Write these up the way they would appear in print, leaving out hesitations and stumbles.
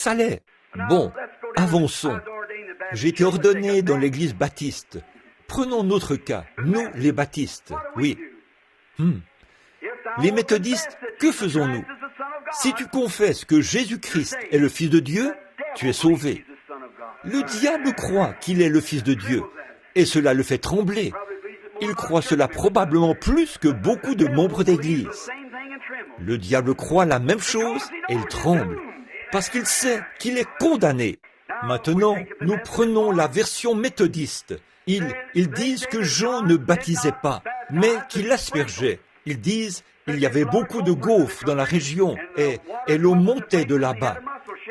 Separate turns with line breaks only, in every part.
Ça l'est. Bon, avançons. J'ai été ordonné dans l'église baptiste. Prenons notre cas, nous les baptistes, oui. Les méthodistes, que faisons-nous? Si tu confesses que Jésus-Christ est le Fils de Dieu, tu es sauvé. Le diable croit qu'il est le Fils de Dieu, et cela le fait trembler. Il croit cela probablement plus que beaucoup de membres d'église. Le diable croit la même chose et il tremble, parce qu'il sait qu'il est condamné. Maintenant, nous prenons la version méthodiste. Ils disent que Jean ne baptisait pas, mais qu'il aspergeait. Ils disent qu'il y avait beaucoup de gaufres dans la région et l'eau montait de là-bas.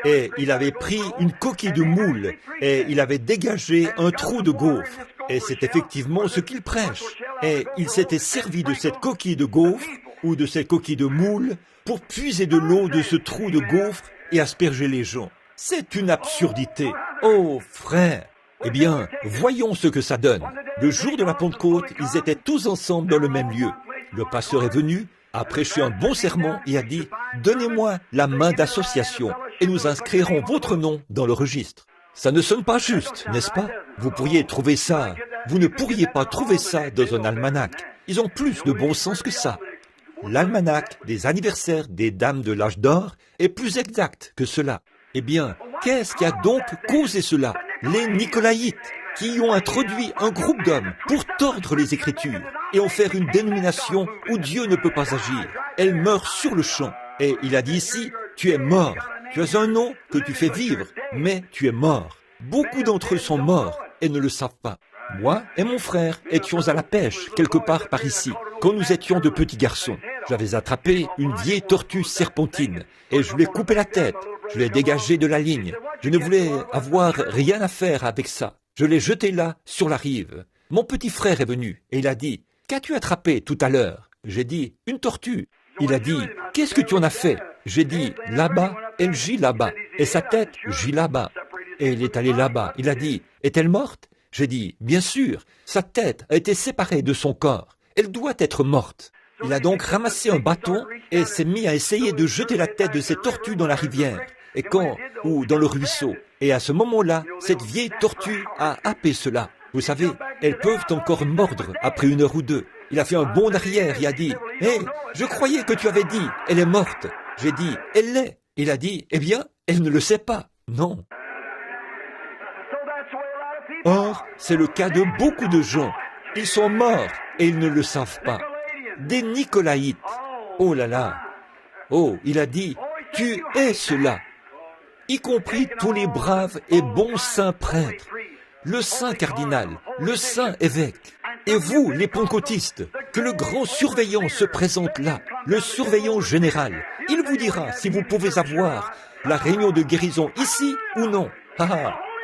Et il avait pris une coquille de moule et il avait dégagé un trou de gaufre. Et c'est effectivement ce qu'il prêche. Et il s'était servi de cette coquille de gaufre ou de cette coquille de moule pour puiser de l'eau de ce trou de gaufre et asperger les gens. C'est une absurdité. Oh, frère! Eh bien, voyons ce que ça donne. Le jour de la Pentecôte, ils étaient tous ensemble dans le même lieu. Le pasteur est venu, a prêché un bon sermon et a dit « Donnez-moi la main d'association et nous inscrirons votre nom dans le registre. » Ça ne sonne pas juste, n'est-ce pas? Vous ne pourriez pas trouver ça dans un almanach. Ils ont plus de bon sens que ça. L'almanach des anniversaires des dames de l'âge d'or est plus exact que cela. Eh bien, qu'est-ce qui a donc causé cela? Les Nicolaïtes, qui y ont introduit un groupe d'hommes pour tordre les Écritures et en faire une dénomination où Dieu ne peut pas agir. Elle meurt sur le champ. Et il a dit ici, tu es mort. Tu as un nom que tu fais vivre, mais tu es mort. Beaucoup d'entre eux sont morts et ne le savent pas. Moi et mon frère étions à la pêche, quelque part par ici, quand nous étions de petits garçons. J'avais attrapé une vieille tortue serpentine et je lui ai coupé la tête. Je l'ai dégagée de la ligne. Je ne voulais avoir rien à faire avec ça. Je l'ai jetée là, sur la rive. Mon petit frère est venu et il a dit « Qu'as-tu attrapé tout à l'heure ?» J'ai dit « Une tortue. » Il a dit « Qu'est-ce que tu en as fait ?» J'ai dit « Là-bas, elle gît là-bas. Et sa tête gît là-bas. » Et il est allé là-bas. Il a dit « Est-elle morte ?» J'ai dit « Bien sûr, sa tête a été séparée de son corps. Elle doit être morte. » Il a donc ramassé un bâton et s'est mis à essayer de jeter la tête de cette tortue dans la rivière. Ou dans le ruisseau. Et à ce moment-là, cette vieille tortue a happé cela. Vous savez, elles peuvent encore mordre après 1 heure ou 2. Il a fait un bond d'arrière et a dit « Hé, je croyais que tu avais dit, elle est morte. » J'ai dit « Elle l'est. » Il a dit « Eh bien, elle ne le sait pas. » Non. Or, c'est le cas de beaucoup de gens. Ils sont morts et ils ne le savent pas. Des Nicolaïtes. Oh là là. Oh, il a dit « Tu es cela. » Y compris tous les braves et bons saints prêtres, le saint cardinal, le saint évêque, et vous, les pentecôtistes, que le grand surveillant se présente là, le surveillant général. Il vous dira si vous pouvez avoir la réunion de guérison ici ou non.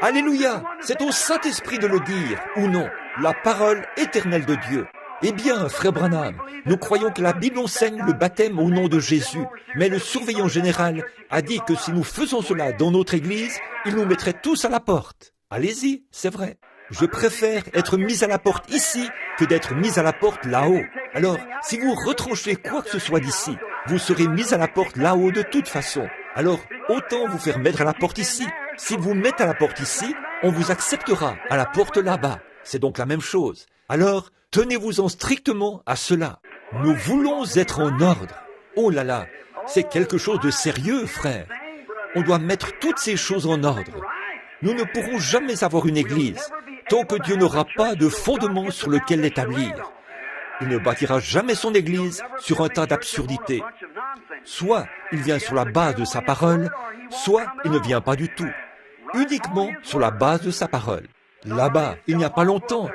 Alléluia, c'est au Saint-Esprit de le dire ou non, la parole éternelle de Dieu. Eh bien, frère Branham, nous croyons que la Bible enseigne le baptême au nom de Jésus, mais le surveillant général a dit que si nous faisons cela dans notre église, il nous mettrait tous à la porte. Allez-y, c'est vrai. Je préfère être mis à la porte ici que d'être mis à la porte là-haut. Alors, si vous retranchez quoi que ce soit d'ici, vous serez mis à la porte là-haut de toute façon. Alors, autant vous faire mettre à la porte ici. Si vous mettez à la porte ici, on vous acceptera à la porte là-bas. C'est donc la même chose. Alors, tenez-vous-en strictement à cela. Nous voulons être en ordre. Oh là là, c'est quelque chose de sérieux, frère. On doit mettre toutes ces choses en ordre. Nous ne pourrons jamais avoir une église tant que Dieu n'aura pas de fondement sur lequel l'établir. Il ne bâtira jamais son église sur un tas d'absurdités. Soit il vient sur la base de sa parole, soit il ne vient pas du tout. Uniquement sur la base de sa parole. Là-bas, il n'y a pas longtemps,